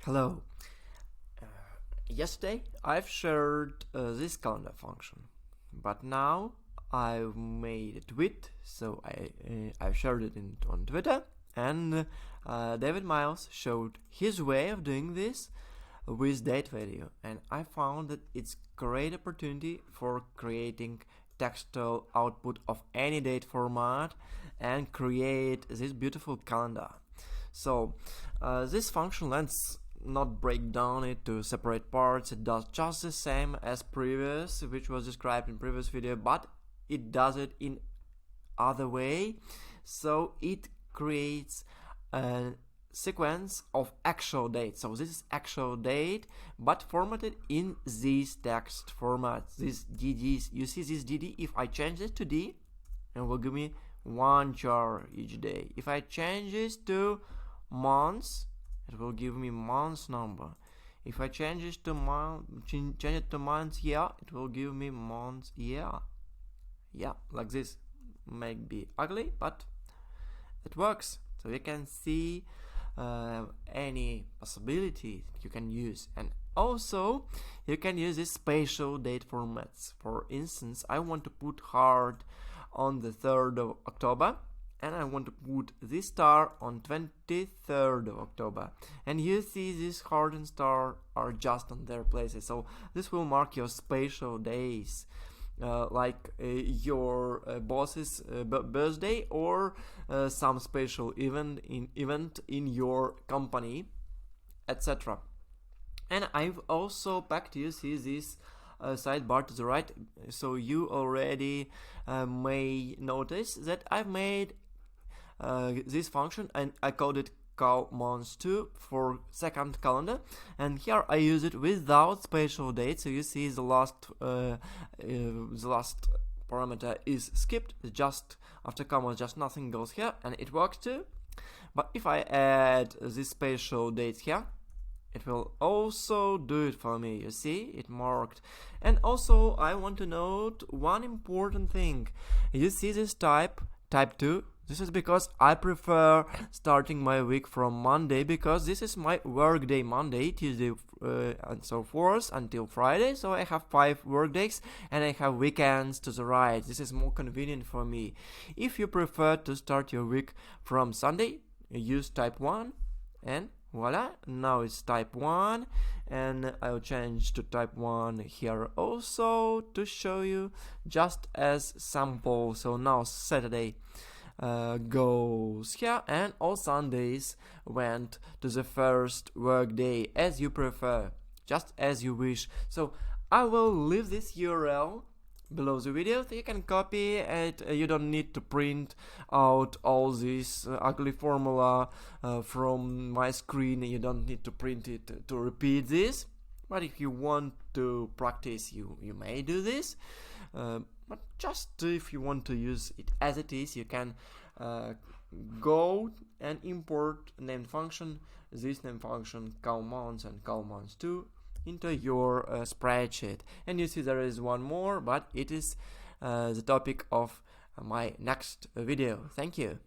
Hello. Uh, Yesterday I've shared this calendar function, but now I've made a tweet, so I've shared it on Twitter, and David Miles showed his way of doing this with date value, and I found that it's great opportunity for creating textual output of any date format and create this beautiful calendar. So this function, let's not break down it to separate parts. It does just the same as previous, which was described in previous video, but it does it in other way. So it creates a sequence of actual date. So this is actual date, but formatted in these text formats, these DDs. You see this DD, if I change this to D, it will give me one char each day. If I change this to months, it will give me months number. If I change it to months year, it will give me months year. Yeah, like this. Might be ugly, but it works. So you can see any possibility you can use, and also you can use these spatial date formats. For instance, I want to put heart on the 3rd of October, and I want to put this star on 23rd of October, and you see this heart and star are just on their places. So this will mark your spatial days, like your boss's birthday or some special event in your company, etc. And I've also packed, you see this sidebar to the right, so you already may notice that I've made this function, and I called it calmonths2 for second calendar, and here I use it without spatial date. So you see the last parameter is skipped, just after comma, just nothing goes here, and it works too. But if I add this spatial date here, it will also do it for me. You see, it marked. And also I want to note one important thing. You see this type 2. This is because I prefer starting my week from Monday, because this is my work day, Monday, Tuesday, and so forth until Friday. So I have 5 work days and I have weekends to the right. This is more convenient for me. If you prefer to start your week from Sunday, use type 1, and voila, now it's type 1, and I'll change to type 1 here also to show you just as sample. So now Saturday goes here, and all Sundays went to the first work day, as you prefer, just as you wish. So I will leave this URL below the video, so you can copy it. You don't need to print out all this ugly formula from my screen. You don't need to print it to repeat this, but if you want to practice, you may do this. But just if you want to use it as it is, you can go and import named function, this named function calmonths and calmonths2 into your spreadsheet. And you see there is one more, but it is the topic of my next video. Thank you.